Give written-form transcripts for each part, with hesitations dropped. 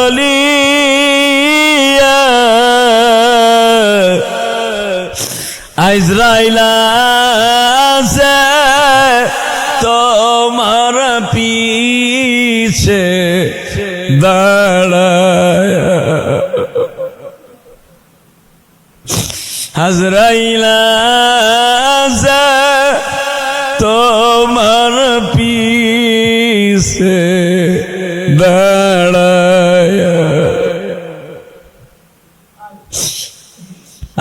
বলিয়া আজরাইল আছে তোমার পিছে দাঁড়ায় আজরাইল আছে তোমার পিছে দাঁড়ায়।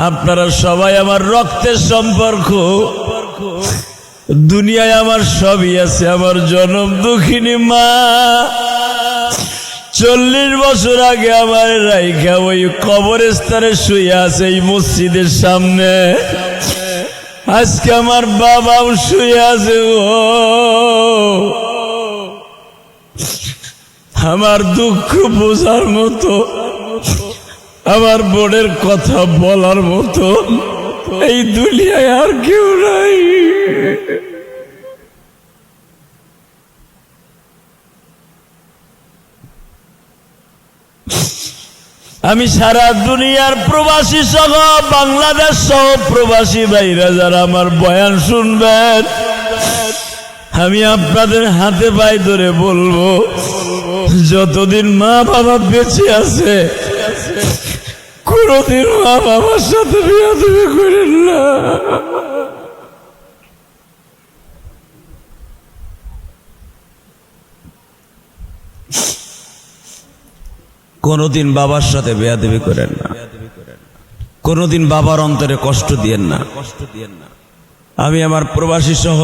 আপনারা সবাই আমার রক্তের সম্পর্ক, দুনিয়ায় আমার সবই আছে। আমার জনম দুঃখিনী মা 40 বছর আগে আমার রাইখা ওই কবরস্থানে শুয়ে আছে এই মসজিদের সামনে। আজকে আমার বাবাও শুয়ে আছে। আমার দুঃখ বোঝার মতো, আমার বোনের কথা বলার মতো এই দুনিয়ায় আর কেউ নাই। আমি সারা দুনিয়ার প্রবাসী সহ বাংলাদেশ সহ প্রবাসী ভাইরা যারা আমার বয়ান শুনবেন, আমি আপনাদের হাতে পায়ে ধরে বলবো, যতদিন মা বাবা বেঁচে আছে কোনদিন মা বাবার সাথে বেয়াদবি করেন না। কোনদিন বাবার সাথে বেয়াদবি করেন না, কোনদিন বাবার অন্তরে কষ্ট দিয়েন না। আমি আমার প্রবাসী সহ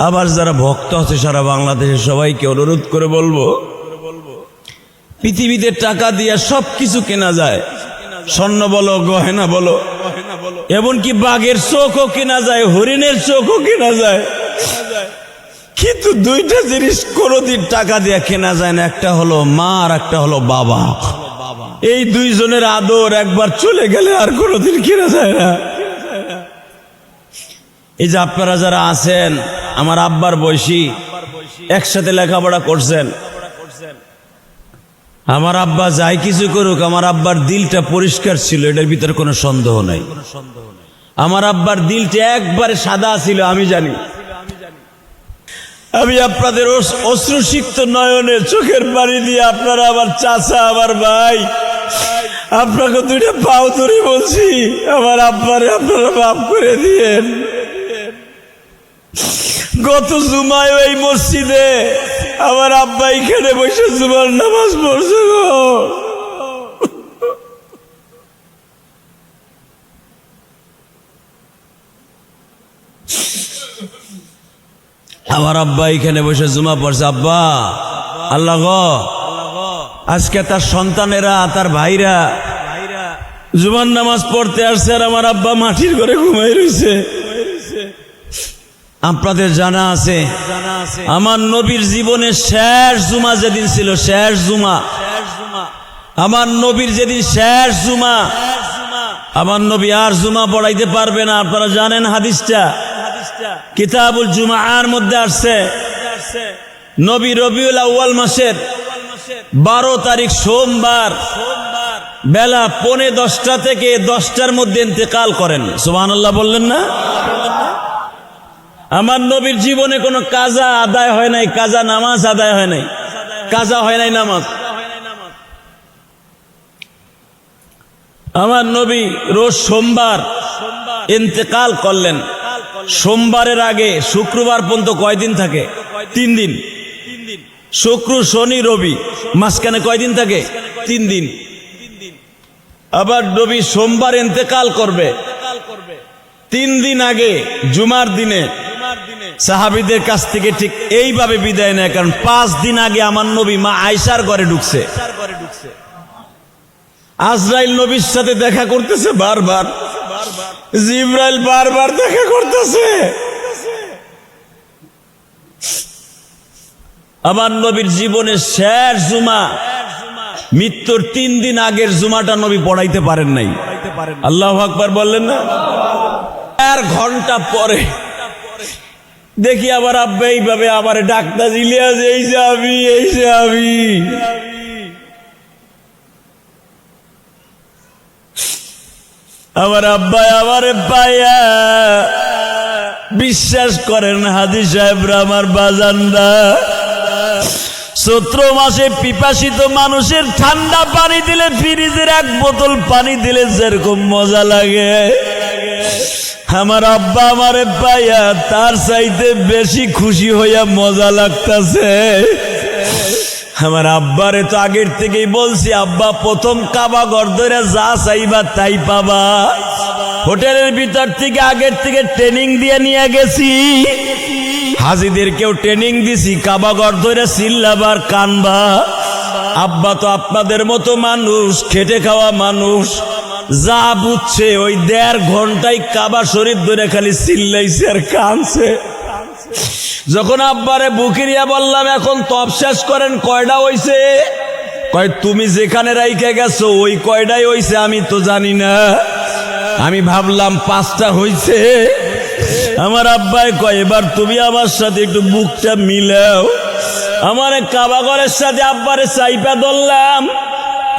আবার যারা ভক্ত আছে সারা বাংলাদেশের সবাইকে অনুরোধ করে বলবো, পৃথিবীতে টাকা দিয়ে সবকিছু কেনা যায়, স্বর্ণ বলো, গহেনা বলো, এমনকি বাঘের চোখও কেনা যায়, হরিণের চোখও কেনা যায়, কিন্তু দুইটা জিনিস কোনোদিন টাকা দিয়ে কেনা যায় না। একটা হলো মা আর একটা হলো বাবা। এই দুইজনের আদর একবার চলে গেলে আর কোনোদিন কেনা যায় না। এই যে আপনারা যারা আছেন আমার আব্বার বয়সী, একসাথে লেখাপড়া করছেন, আমার আব্বা যাই কিছু করুক আমার আব্বার দিলটা পরিষ্কার ছিল, এটার ভিতরে কোনো সন্দেহ নাই। আমার আব্বার দিলটা একবারে সাদা ছিল, আমি জানি। আমি আপনাদের অশ্রুসিক্ত নয়নে চোখের পানি দিয়ে আপনারা আমার চাচা, আমার ভাই, আপনাকে দুইটা পাও ধরে বলছি, আমার আব্বারে আপনারা মাফ করে দিয়েন। গত জুমায় এই মসজিদে আমার আব্বা এখানে বসে জুমার নামাজ পড়ছে গো। আমার আব্বা এখানে বসে জুমা পড়ছে। আব্বা, আল্লাহ গো, আজকে তার সন্তানেরা, তার ভাইরা জুমার নামাজ পড়তে আসছে আর আমার আব্বা মাটির ঘরে ঘুমাই রয়েছে। আপনাদের জানা আছে আমার নবীর জীবনের শেষ জুমা যেদিন ছিল, শেষ জুমা, আমার নবীর যেদিন শেষ জুমা, আমার নবী আর জুমা পড়াইতে পারবে না। আপনারা জানেন হাদিসটা, কিতাবুল জুমার মধ্যে আসছে। নবী রবিউল আউয়াল মাসের 12 তারিখ সোমবার বেলা 10:45 থেকে 10টার মধ্যে ইন্তেকাল করেন। সুবহানাল্লাহ বললেন না? আমার নবীর জীবনে কোনো কাজা আদায় হয় নাই, কাজা নামাজ আদায় হয় নাই, কাজা হয় নাই নামাজ। আমার নবী রোজ সোমবার ইন্তেকাল করলেন। সোমবারের আগে শুক্রবার পর্যন্ত কয়দিন থাকে? 3 দিন। শুক্র, শনি, রবি, মাঝখানে কয়দিন থাকে? 3 দিন। আবার নবী সোমবার ইন্তেকাল করবে, 3 দিন আগে জুমার দিনে সাহাবীদের কাছ থেকে ঠিক এইভাবে বিদায় নেয়। কারণ 5 দিন আগে আমার নবী মা আয়েশার ঘরে ঢুকছে। আজরাইল নবীর সাথে দেখা করতেছে বারবার, জিবরাইল বারবার দেখা করতেছে। আমার নবীর জীবনের শেষ জুমা, মৃত্যুর 3 দিন আগের জুমাটা নবী পড়াইতে পারেন নাই। আল্লাহু আকবার বললেন না? 4 ঘন্টা পরে দেখি আবার আব্বা এইভাবে আবার ডাক্তার ইলিয়াস, এই যে আমি আমার আব্বা আমারে পাইয়া বিশ্বাস করেন হাজী সাহেবরা, আমার বাজানরা, চৈত্র মাসে পিপাসিত মানুষের ঠান্ডা পানি দিলে, ফ্রিজের এক বোতল পানি দিলে যেরকম মজা লাগে, আমার আব্বা আমারে পাইয়া তার চাইতে বেশি খুশি হইয়া মজা লাগতাছে। আমার আব্বারে তো আগের থেকেই বলছি, আব্বা প্রথম কাবা ঘর ধরে যা চাইবা তাই পাবা। হোটেলের ভিতর থেকে আগের থেকে ট্রেনিং দিয়ে নিয়ে গেছি, হাজিদেরকেও ট্রেনিং দিছি, কাবা ঘর ধরে চিল্লাবার কানবা। আব্বা তো আপনাদের মতো মানুষ, খেটে খাওয়া মানুষ, যা বুঝছে ওই 1.5 ঘন্টায় কাবা শরীফ ধরে খালি চিল্লাইছে আর কানছে। যখন আব্বারে বুকিরিয়া বললাম এখন তপ শেষ করেন, কয়টা হইছে? কয় তুমি যেখানে রাইখে গেছো ওই কয়টাই হইছে, আমি তো জানি না, আমি ভাবলাম 5টা হইছে। আমার আব্বাই কয় এবার তুমি আমার সাথে একটু বুকটা মিলাও। আমার কাবা ঘরের সাথে আব্বারে চাইপা ধরলাম।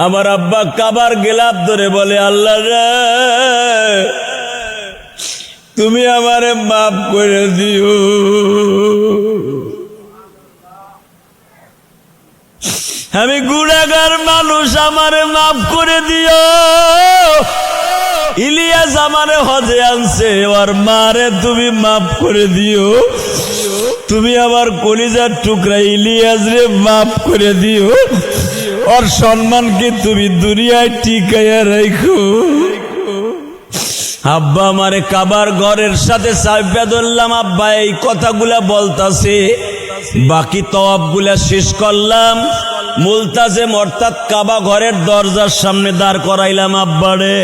আমার আব্বা কাবার গেলাপ ধরে বলে, আল্লাহ রে তুমি আমারে মাফ করে দিও, আমি গুনাহগার মানুষ, আমারে মাফ করে দিও। ইলিয়াস আমারে হজে আনছে, ওর মারে তুমি মাফ করে দিও, তুমি আমার কলিজার টুকরা ইলিয়াস রে মাফ করে দিও, ওর সম্মানকে তুমি দুনিয়ায় টিকাইয়া রাখো। আব্বা আমারে কাবার ঘরের সাথে চাইপা ধরলাম। আব্বা এই কথাগুলা বলতাছে, বাকি তওয়াবগুলা শেষ করলাম, মুলতাজিম অর্থাৎ কাবা ঘরের দরজার সামনে দাঁড় করাইলাম আব্বারে।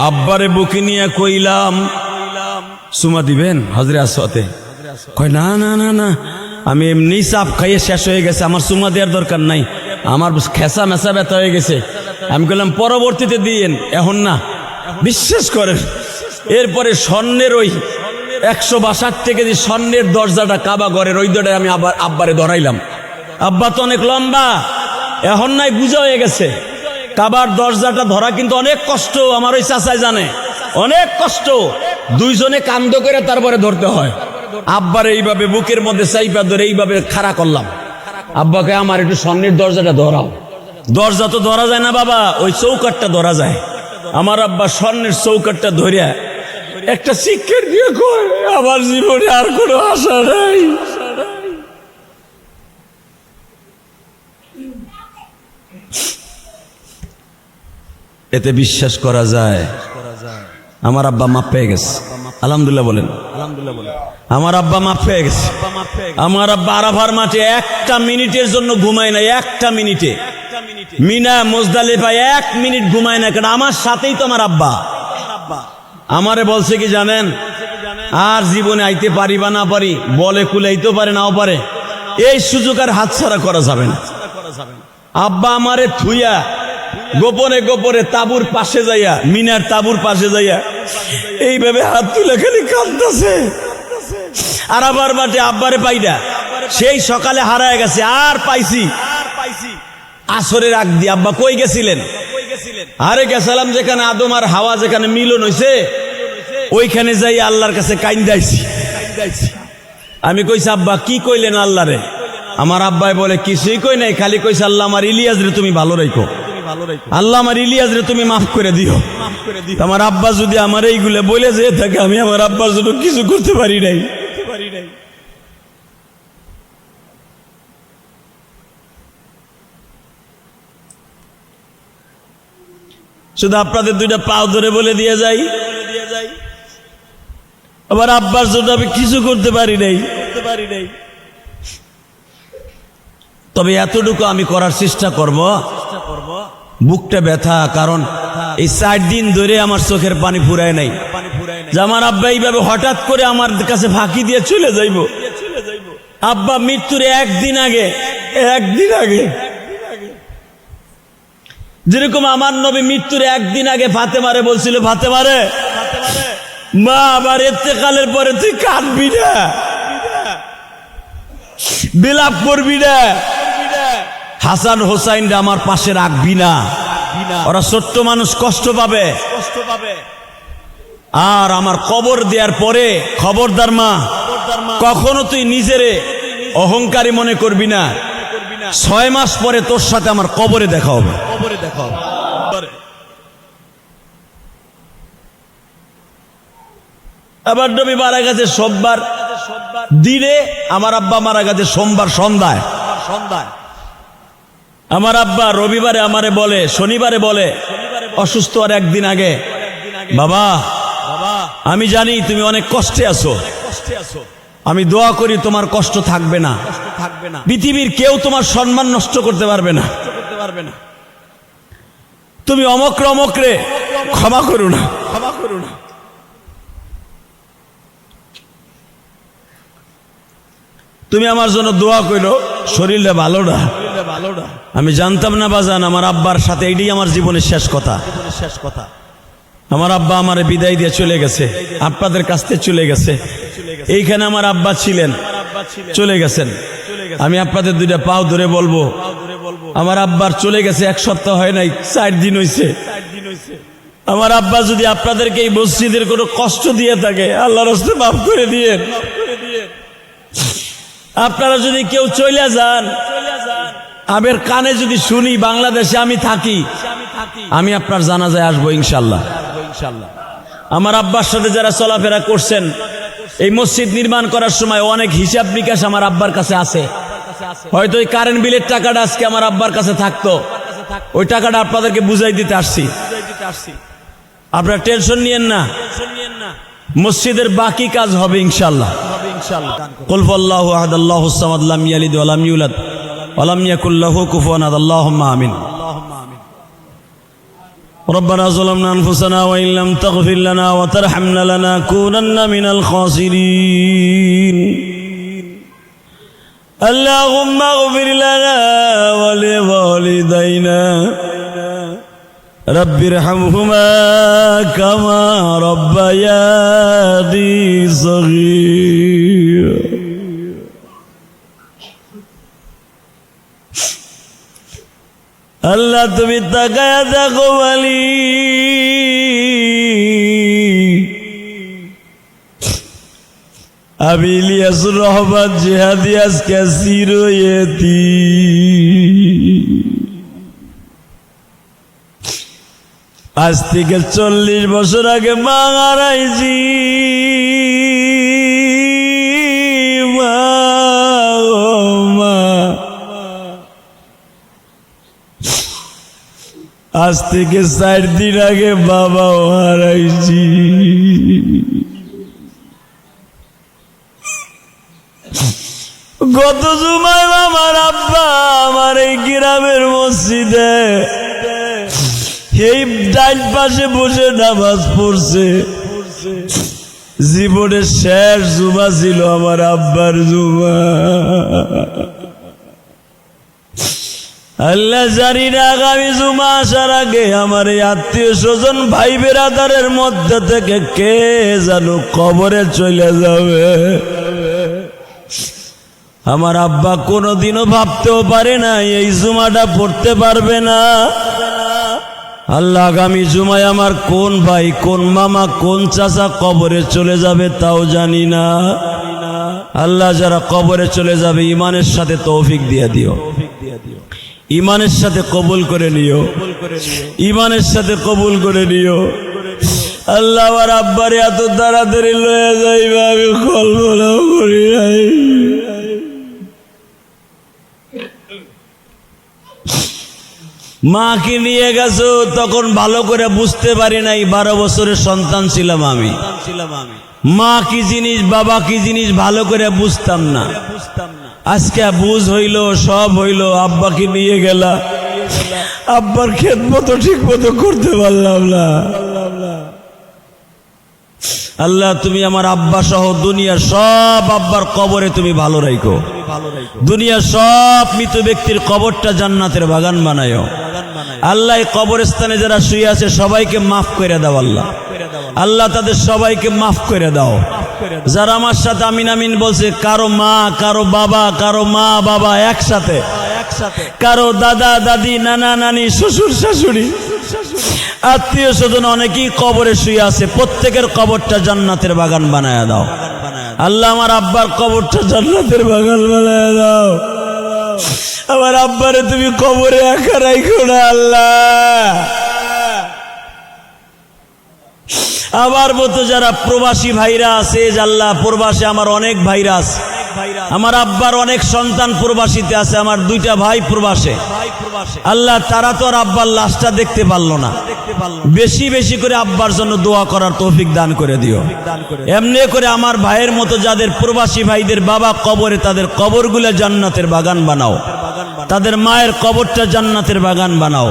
আব্বারে বুকে নিয়ে কইলাম, সুমা দিবেন হজরে আসওয়াতে? কয় না না না না, আমি এমনি চাপ খাইয়ে শেষ হয়ে গেছে, আমার সুমা দেওয়ার দরকার নাই, আমার খেসা মেসা ব্যথা হয়ে গেছে। আমি বললাম পরবর্তীতে দিয়েন, এখন না। বিশ্বাস করেন, এরপরে স্বর্ণের ওই 162 কেজি স্বর্ণের দরজাটা কাবা ঘরের ওই দরজায় আমি আবার আব্বারে ধরাইলাম। আব্বা তো অনেক লম্বা, এখন নাই বুঝা হয়ে গেছে। কাবার দরজাটা ধরা কিন্তু অনেক কষ্ট, আমার ওই চাচাই জানে, অনেক কষ্ট। দুইজনে কান্দ করে তারপরে ধরতে হয়। আব্বারে এইভাবে বুকের মধ্যে চাইপা ধরে এইভাবে খাড়া করলাম। আব্বাকে আমার একটু স্বর্ণের দরজাটা ধরাও। দরজা তো ধরা যায় না বাবা, ওই চৌকাটটা ধরা যায়। আমার আব্বা স্বর্ণের চৌকাটটা ধরিয়া একটা শিক্ষার দিয়ে কয়, আমার জীবনে আর কোনো আশা নাই। এতে বিশ্বাস করা যায় আমার আব্বা মাপ পেয়ে গেছে। আলহামদুলিল্লাহ বলেন, আলহামদুলিল্লাহ বলেন। আমার আব্বা মাপ পেয়ে গেছে। আমার আব্বা আরাফার মাঠে 1টা মিনিটের জন্য ঘুমায় না, 1টা মিনিটে। মিনা মুজদালিফায় 1 মিনিট ঘুমায় না, কারণ আমার সাথেই তো আমার আব্বা। আমারে বলছে কি জানেন, আর জীবনে আইতে পারি বা না পারি, বলে কুলাইতে পারে নাও পারে, এই সুযোগ আর হাতছাড়া করা যাবে না। আব্বা আমারে থুইয়া গোপনে গোপনে তাবুর পাশে যাইয়া, মিনার তাবুর পাশে যাইয়া এইভাবে হাত তুলে খালি কাঁদতেছে। আর আবার মাঠে আব্বারে পাইডা সেই সকালে হারায় গেছে, আর পাইছি আসরের আগ দিয়ে। আব্বা কই গেছিলেন? আরে গেছিলাম যেখানে আদম আর হাওয়া যেখানে মিলন হইছে, ওইখানে যাই আল্লাহর কাছে কাইন্দাইছি। আমি কইছি আব্বা কি কইলেন আল্লাহরে? আমার আব্বাই বলে কিছুই কই নাই, খালি কইছে আল্লাহ আমার ইলিয়াস রে তুমি ভালো রাখো, আল্লাহ আমার ইলিয়াস রে তুমি মাফ করে দিও। আমার আব্বা যদি আমার এইগুলো বলে যেয়ে থাকে, আমি আমার আব্বার জন্য কিছু করতে পারি নাই। শুধু আপনাদের 2টা পাও ধরে বলে দিয়ে যাই, আবার আব্বার জন্য আমি কিছু করতে পারি নাই। তবে এতটুকু আমি করার চেষ্টা করব। বুকটা ব্যথা, কারণ এই 4 দিন ধরে আমার চোখের পানি ফুরায় নাই যে আমার আব্বা এইভাবে হঠাৎ করে আমার কাছে ফাঁকি দিয়ে চলে যাইব। আব্বা মৃত্যুর একদিন আগে যেরকম আমার নবী মৃত্যুর একদিন আগে ফাতেমারে বলছিল, ফাতেমারে মা আবার ইন্তেকালের পরে তুই কাঁদবি না, বিলাপ করবি না, হাসান হোসাইনরা আমার পাশে রাখবি না, ওরা ছোট্ট মানুষ কষ্ট পাবে। আর আমার কবর দেওয়ার পরে খবরদার মা, কখনো তুই নিজেরে অহংকারী মনে করবি না। 6 মাস পরে তোর সাথে আমার কবরে দেখা হবে। আবার নবী মারা গেছে সোমবার দিনে, আমার আব্বা মারা গেছে সোমবার সন্ধ্যায়। আমার আব্বা রবিবারে আমারে বলে, শনিবারে বলে অসুস্থ আর একদিন আগে, বাবা আমি জানি তুমি অনেক কষ্টে আছো, আমি দোয়া করি তোমার কষ্ট থাকবে না, পৃথিবীর কেউ তোমার সম্মান নষ্ট করতে পারবে না, তুমি অমক্র অমক্রে ক্ষমা করো না। তুমি আমার জন্য দোয়া কইরো, শরীরটা ভালো না। আমি জানতাম না বাজান, আমার আব্বার সাথে এইটাই আমার জীবনের শেষ কথা। আমার আব্বা আমারে বিদায় দিয়ে চলে গেছে, আপনাদের কাছ থেকে চলে গেছে। এইখানে আমার আব্বা ছিলেন, চলে গেছেন। আমি আপনাদের দুইটা পাও ধরে বলবো, আমার আব্বার চলে গেছে 1 সপ্তাহ হয় নাই, 4 দিন হয়েছে। আমার আব্বা যদি আপনাদেরকে এই মসজিদের কোনো কষ্ট দিয়ে থাকে, আল্লাহর রাস্তায় মাফ করে দিয়েন। আপনারা যদি কেউ চলে যান, আমের কানে যদি শুনি বাংলাদেশে আমি থাকি, আমি আপনার জানাজায় আসবো ইনশাল্লাহ। আমার আব্বার সাথে যারা চলাফেরা করছেন, এই মসজিদ নির্মাণ করার সময় অনেক হিসাব নিকাশ আমার আব্বার কাছে আছে। হয়তো ওই কারেন্ট বিলের টাকাটা আজকে আমার আব্বার কাছে থাকতো, ওই টাকাটা আপনাদেরকে বুঝাই দিতে আসছি। আপনারা টেনশন নিয়েন না, মসজিদের বাকি কাজ হবে ইনশাল্লাহ। কুল হুয়াল্লাহু আহাদ আল্লাহুস সামাদ লাম ইয়ালিদ ওয়া লাম ইউলাদ ওয়া লাম ইয়াকুল লাহু কুফুয়ান আহাদ আল্লাহুম্মা আমিন। ربنا ظلمنا أنفسنا وإن لم تغفر لنا وترحمنا لنكونن من الخاسرين. اللهم اغفر لنا ولوالدينا رب ارحمهما كما ربياني صغيرا. আল্লাহ তুমি তাকায়া দেখো বলি, আমি ইলিয়াসুর রহমান জিহাদি আজকে চিরয়েতি। আজ থেকে 40 বছর আগে মা হারাইছি। আজ থেকে 4 দিন আগে বাবাও হারাইছি। গত জুমায় আমার আব্বা আমার এই গ্রামের মসজিদে এই ডাইন পাশে বসে নামাজ পড়ছে। জীবনের শেষ জুমা ছিল আমার আব্বার জুমা। আল্লাহ জানি না আগামী জুমা আসার আগে আমার এই আত্মীয় স্বজন ভাই বেরাদারের মধ্যে থেকে কে জানো কবরে চলে যাবে। আমার আব্বা কোনোদিনও ভাবতেও পারে না এই জুমাটা পড়তে পারবে না। আল্লাহ আগামী জুমায় আমার কোন ভাই, কোন মামা, কোন চাচা কবরে চলে যাবে তাও জানি না। আল্লাহ যারা কবরে চলে যাবে ইমানের সাথে তৌফিক দিয়ে দিও, ইমানের সাথে কবুল করে নিও, ইমানের সাথে কবুল করে নিও। আল্লাহ আমার আব্বারে এত তাড়াতাড়ি লয়ে যাইবে আমি কল্পনাও করি নাই। মাকে নিয়ে গেছো তখন ভালো করে বুঝতে পারি নাই, 12 বছরের সন্তান ছিলাম আমি। মা কি জিনিস, বাবা কি জিনিস ভালো করে বুঝতাম না। আজকে বুঝ হইল, সব হইল। আব্বাকে নিয়ে গেলা, আব্বার খেদমত ঠিক মতো করতে পারলাম না। আল্লাহ তুমি আমার আব্বা সহ দুনিয়ার সব আব্বার কবরে তুমি ভালো রাখো। দুনিয়ার সব মৃত ব্যক্তির কবরটা জান্নাতের বাগান বানায়ো। আল্লাহ কবরস্থানে যারা শুয়ে আছে সবাইকে মাফ করে দাও। আল্লাহ আল্লাহ তাদের সবাইকে মাফ করে দাও। যারা আমার সাথে আমিন আমিন বলছে, কারো মা, কারো বাবা, কারো মা বাবা একসাথে, কারো দাদা দাদি, নানা নানি, শ্বশুর শাশুড়ি আত্মীয় স্বজন অনেকেই কবরে শুয়ে আছে, প্রত্যেকের কবরটা জান্নাতের বাগান বানায় দাও আল্লাহ। আমার আব্বার কবরটা জান্নাতের বাগান বানায় দাও। আমার আব্বারে তুমি কবরে একা রাখো না আল্লাহ। আমার মতো যারা প্রবাসী ভাইরা আছে, আল্লাহ প্রবাসে আমার অনেক ভাইরা আছে, আমার আব্বার অনেক সন্তান প্রবাসীতে আছে, আমার দুইটা ভাই প্রবাসে। আল্লাহ তারা তো আর আব্বার লাশটা দেখতে পারলো না, বেশি বেশি করে আব্বার জন্য দোয়া করার তৌফিক দান করে দিও। এমনি করে আমার ভাইয়ের মতো যাদের প্রবাসী ভাইদের বাবা কবরে, তাদের কবরগুলো জান্নাতের বাগান বানাও, তাদের মায়ের কবরটা জান্নাতের বাগান বানাও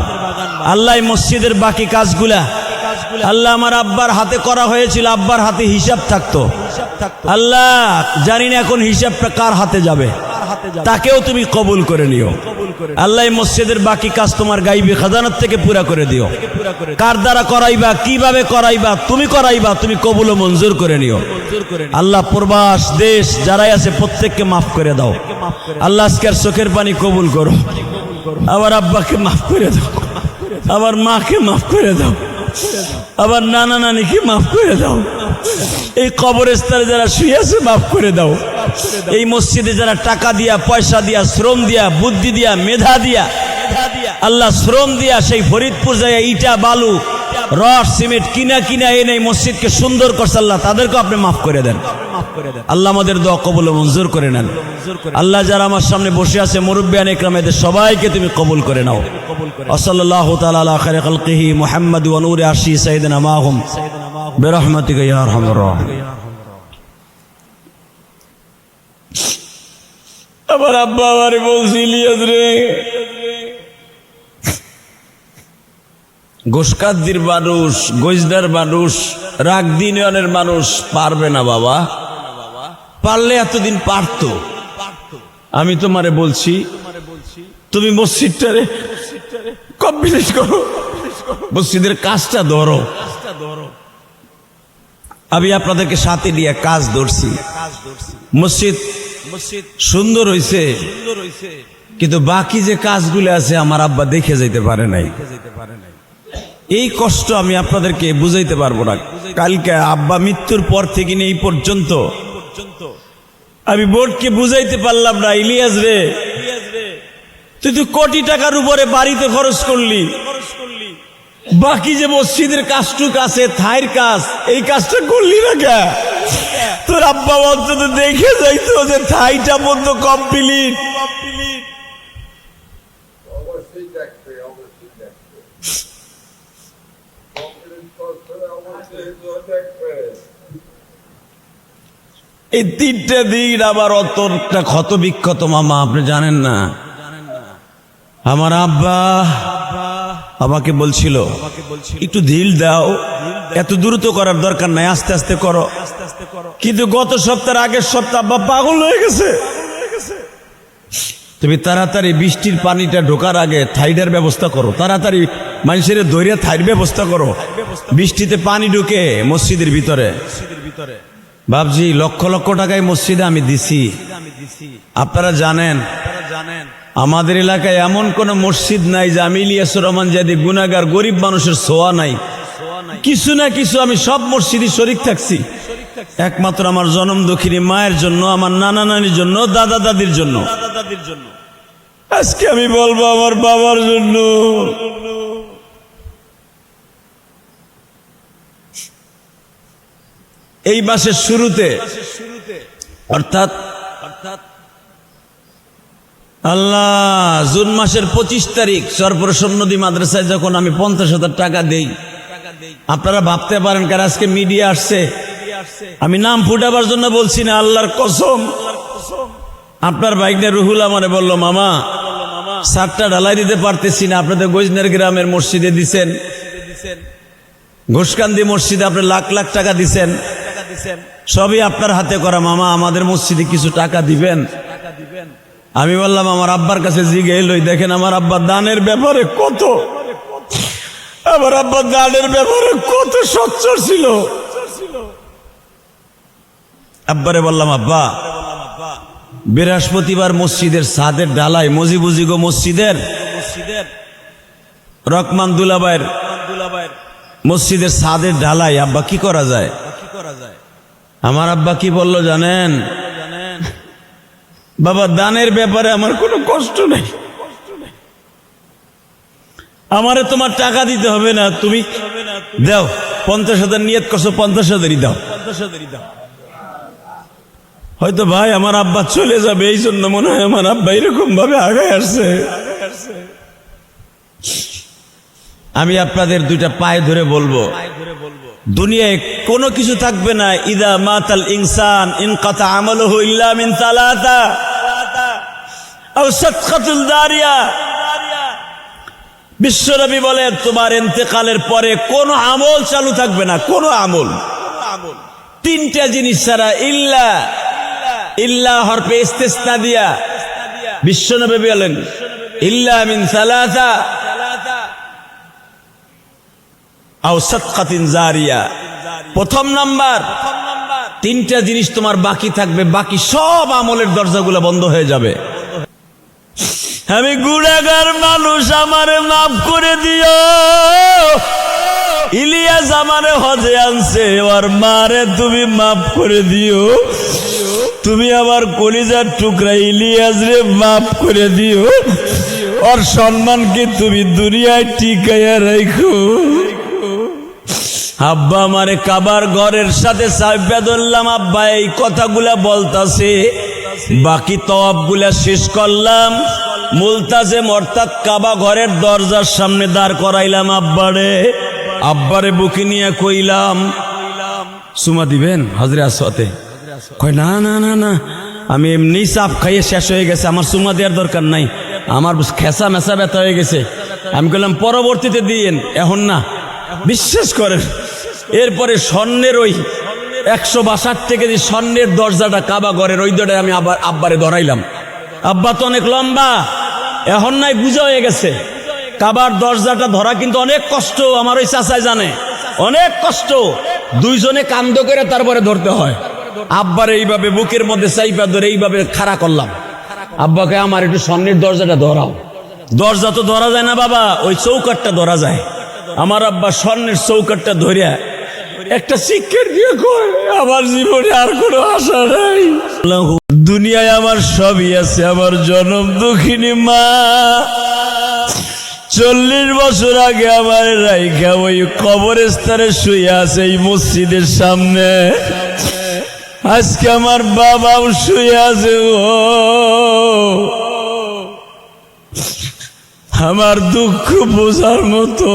আল্লাহ। মসজিদের বাকি কাজগুলা আল্লাহ আমার আব্বার হাতে করা হয়েছিল, আব্বার হাতে হিসাব থাকতো আল্লাহ, জানি না এখন হিসাবটা কার হাতে যাবে, তাকেও তুমি কবুল করে নিও আল্লাহ। মসজিদের বাকি কাজ তোমার গাইবে খাজানার থেকে পুরা করে দিও। কার দ্বারা করাইবা, কিভাবে করাইবা, তুমি করাইবা, তুমি কবুল ও মঞ্জুর করে নিও আল্লাহ। প্রবাস দেশ যারাই আছে প্রত্যেককে মাফ করে দাও আল্লাহ। আজকের চোখের পানি কবুল করো। আমার আব্বাকে মাফ করে দাও, আমার মাকে মাফ করে দাও, আবার নানা নানিকে মাফ করে দাও। এই কবরস্থানে যারা শুয়ে আছে মাফ করে দাও। এই মসজিদে যারা টাকা দিয়া, পয়সা দিয়া, শ্রম দিয়া, বুদ্ধি দিয়া, মেধা দিয়া আল্লাহ, শ্রম দিয়া সেই ফরিদপুর যায় ইটা বালু রড সিমেন্ট কিনা কিনা এনে মসজিদকে সুন্দর করছে আল্লাহ, তাদেরকে আপনি মাফ করে দেন আল্লাহ। আমাদের দোয়া কবুল ও মঞ্জুর করে নেন আল্লাহ। যারা আমার সামনে বসে আছে মুরব্বিয়ান ইকরাম, এদের সবাইকে তুমি কবুল করে নাও। সাল্লাল্লাহু তাআলা আলা খায়রি খালকিহি মুহাম্মদ ওয়া নূরি আরশি সাইয়্যিদিনা মাহুম বিরহমাতিকা ইয়া আরহামার রাহিমিন। আমার আব্বা আমারে বলছিল, ইলিয়াস রে, গোসকাদ্দির মানুষ, গজদার মানুষ, রাগদিন ইউনিয়নের মানুষ পারবে না বাবা, পারলে এতদিন পারতো। আমি তোমারে বলছি তুমি মসজিদটারে কমপ্লিট করো, মসজিদের কাজটা ধরো। আমি আপনাদেরকে সাথে নিয়ে কাজ ধরছি। মসজিদ সুন্দর হইছে, কিন্তু বাকি যে কাজগুলো আছে আমার আব্বা দেখে যাইতে পারে নাই। এই কষ্ট আমি আপনাদেরকে বুঝাইতে পারবো না। কালকে আব্বা মৃত্যুর পর থেকে নিয়ে এই পর্যন্ত আমি বোর্ডকে বুঝাইতে পারলাম না, ইলিয়াস রে, তুই তো কোটি টাকার উপরে বাড়িতে খরচ করলি, বাকি যে মসজিদের কাজটুক আছে, থাইর কাজ, এই কাজটা করলি না কে? তোর আব্বা অন্তত দেখে যাইতো যে থাইটা বন্ধ কমপ্লিট। এই 3টা দিন আবার অতটা ক্ষত বিক্ষত মামা, আপনি জানেন না। আমার আব্বা আমাকে বলছিল একটু ঢিল দাও, এত দ্রুত করার দরকার নাই, আস্তে আস্তে করো। কিন্তু গত সপ্তাহের আগের সপ্তাহ আব্বা পাগল হয়ে গেছে। তুমি তাড়াতাড়ি বৃষ্টির পানিটা ঢোকার আগে থাইডের ব্যবস্থা করো, তাড়াতাড়ি মানুষের দৈর্ঘ্য থাইর ব্যবস্থা করো। বৃষ্টিতে পানি ঢুকে মসজিদের ভিতরে। বাবজি লক্ষ লক্ষ টাকায় মসজিদে আমি দিছি। আপনারা জানেন আমাদের এলাকায় এমন কোন মসজিদ নাই যে আমি ইলিয়াসুর রহমান জাদি গুনাহগার গরিব মানুষের ছোঁয়া নাই। কিছু না কিছু আমি সব মসজিদে শরীক থাকছি, একমাত্র আমার জনম দক্ষিণী মায়ের জন্য, আমার নানা নানির জন্য, দাদা দাদির জন্য। আজকে আমি বলবো আমার বাবার জন্য। এই মাসের শুরুতে অর্থাৎ আল্লাহ জুন মাসের 25 তারিখ সরপরশন নদী মাদ্রাসায় যখন আমি 50,000 টাকা দেই, আপনারা ভাবতে পারেন কারণ আজকে মিডিয়া আসছে, আমি নাম ফুটাবার জন্য বলছি না, আল্লাহর কসম। আপনার ভাইগনা রুহুল আমারে বলল, মামা সাতটা ঢালাই দিতে পারতেছি না, আপনাদের গজনের গ্রামের মসজিদে দিছেন, ঘোষকান্দি মসজিদে আপনি লাখ লাখ টাকা দিছেন, সবই আপনার হাতে করা, মামা আমাদের মসজিদে কিছু টাকা দিবেন। আমি বললাম আমার আব্বার কাছে জিজ্ঞেস লই, দেখেন আমার আব্বা দানের ব্যাপারে কত, আমার আব্বা দানের ব্যাপারে কত সচ্চর ছিল। আব্বারে বললাম, আব্বা বৃহস্পতিবার মসজিদের ছাদের ঢালাই, মজিবুজিগো মসজিদের রহমান দুলাভাইয়ের মসজিদের ছাদের ঢালাই, আব্বা কি করা যায়? আমার আব্বা কি বলল জানেন? বাবা, দানের ব্যাপারে আমার কোনো কষ্ট নেই, আমারে তোমার টাকা দিতে হবে না, তুমি দাও 50,000 নিয়ত করছো, 50,000 দাও। হয়তো ভাই আমার আব্বা চলে যাবে, এই জন্য মনে হয় আমার আব্বা এরকম ভাবে আগায় আসছে। আমি আপনাদের দুইটা পায়ে ধরে বলবো, দুনিয়ায় কোনো কিছু থাকবে না। ইদা মাতাল ইনসান ইনকাতা আমালুহু ইল্লা মিন সালাসা আও সাদকাতুল জারিয়া। বিশ্বনবী বলে তোমার ইন্তেকালের পরে কোনো আমল চালু থাকবে না, কোনো আমল। তিনটা জিনিস ছাড়া, ইল্লা, ইল্লা হরফে ইস্তিসনা দিয়া বিশ্বনবী বলেন ইল্লা মিন সালাসা আও সাদকাতিন জারিয়া। প্রথম নাম্বার, তিনটা জিনিস তোমার বাকি থাকবে, বাকি সব আমলের দরজাগুলো বন্ধ হয়ে যাবে। আমি গুনাহগার মানুষ, আমারে মাফ করে দিও। ইলিয়াস আমারে হজে আনছে, ওর মারে তুমি মাফ করে দিও। তুমি আমার কলিজার টুকরা ইলিয়াস রে মাফ করে দিও। ওর সম্মানকে তুমি দুনিয়ায় টিকাইয়া রাখো। আব্বা আমারে কাবার ঘরের সাথে সাইফা ধরলাম, আব্বা এই কথাগুলা বলতাছে। বাকি তওয়াব গুলা শেষ করলাম, মুলতাজিম অর্থাৎ কাবা ঘরের দরজার সামনে দাঁড় করাইলাম আব্বারে বুকে নিয়ে কইলাম সুমা দিবেন হজরে আসওয়াতে? কয় না না না না, আমি এমনি চাপ খাইয়ে শেষ হয়ে গেছে, আমার সুমা দেওয়ার দরকার নাই, আমার খেসা মেসা ব্যথা হয়ে গেছে। আমি কইলাম পরবর্তীতে দিয়েন, এখন না। বিশ্বাস করেন, এরপরে স্বর্ণের ওই 162 কেজি স্বর্ণের দরজাটা কাবা ঘরের ওই দরজায় আমি আবার আব্বারে ধরাইলাম। আব্বা তো অনেক লম্বা, এখন নাই বুঝা হয়ে গেছে। কাবার দরজাটা ধরা কিন্তু অনেক কষ্ট, আমার ওই চাচাই জানে, অনেক কষ্ট। দুইজনে কান্দ করে তারপরে ধরতে হয়। আব্বারে এইভাবে বুকের মধ্যে চাইপা ধরে এইভাবে খাড়া করলাম। আব্বাকে আমার একটু স্বর্ণের দরজাটা ধরাও। দরজা তো ধরা যায় না বাবা, ওই চৌকাটটা ধরা যায়। আমার আব্বা স্বর্ণের চৌকাটটা ধরিয়া একটা চিৎকার দিয়ে কয়, আমার জীবনে আর কোনো আশা নাই, দুনিয়ায় আমার সবই আছে। আমার জনম দুঃখিনী মা 40 বছর আগে আমার রাইখা ওই কবরস্থানে শুয়ে আছে এই মসজিদের সামনে। আজকে আমার বাবাও শুয়ে আছে। আমার দুঃখ বোঝার মতো,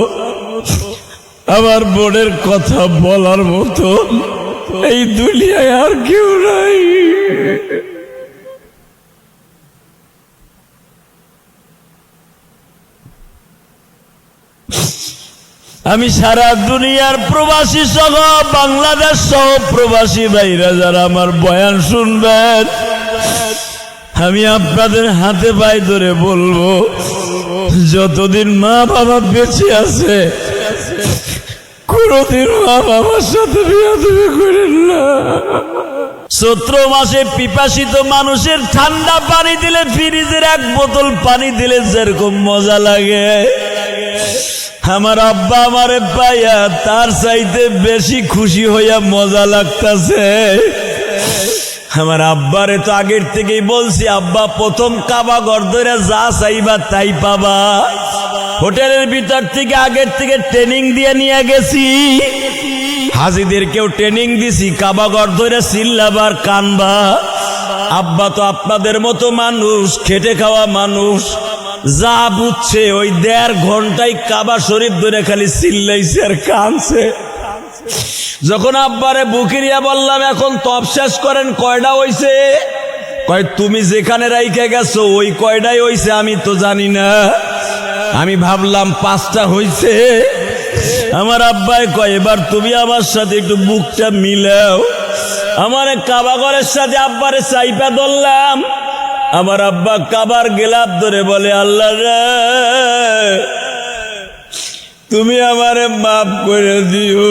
আমার বোনের কথা বলার মতো এই দুনিয়ায় আর কেউ নাই। আমি সারা দুনিয়ার প্রবাসী সহ বাংলাদেশ সহ প্রবাসী ভাইরা যারা আমার বয়ান শুনবেন, আমি আপনাদের হাতে পায়ে ধরে বলবো, যতদিন মা বাবা বেঁচে আছে কোনদিন মা বাবার সাথে বিয়ে করেন না। চৈত্র মাসে পিপাসিত মানুষের ঠান্ডা পানি দিলে, ফ্রিজের 1 বোতল পানি দিলে যেরকম মজা লাগে, আমার আব্বা আমারে পাইয়া তার চাইতে বেশি খুশি হইয়া মজা লাগতাছে। আমার আব্বারে তো আগের থেকেই বলছি, আব্বা প্রথম কাবা ঘর ধরে যা চাইবা তাই পাবা। হোটেলের ভিতর থেকে আগের থেকে ট্রেনিং দিয়ে নিয়ে গেছি, হাজিদেরকেও ট্রেনিং দিছি, কাবা ঘর ধরে চিল্লাবার কানবা। আব্বা তো আপনাদের মতো মানুষ, খেটে খাওয়া মানুষ, যা বুঝছে ওই 1.5 ঘন্টায় কাবা শরীফ ধরে খালি চিল্লাইছে আর কানছে। যখন আব্বারে বুকিরিয়া বললাম এখন তপ শেষ করেন, কয়টা হইছে? কয় তুমি যেখানে রাইখে গেছো ওই কয়টাই হইছে, আমি তো জানি না, আমি ভাবলাম 5টা হইছে। আমার আব্বাই কয় এবার তুমি আমার সাথে একটু বুকটা মিলাও। আমার কাবা ঘরের সাথে আব্বারে চাইপা ধরলাম। আমার আব্বা কাবার গেলাপ ধরে বলে, আল্লাহ রে তুমি আমারে মাফ করে দিও।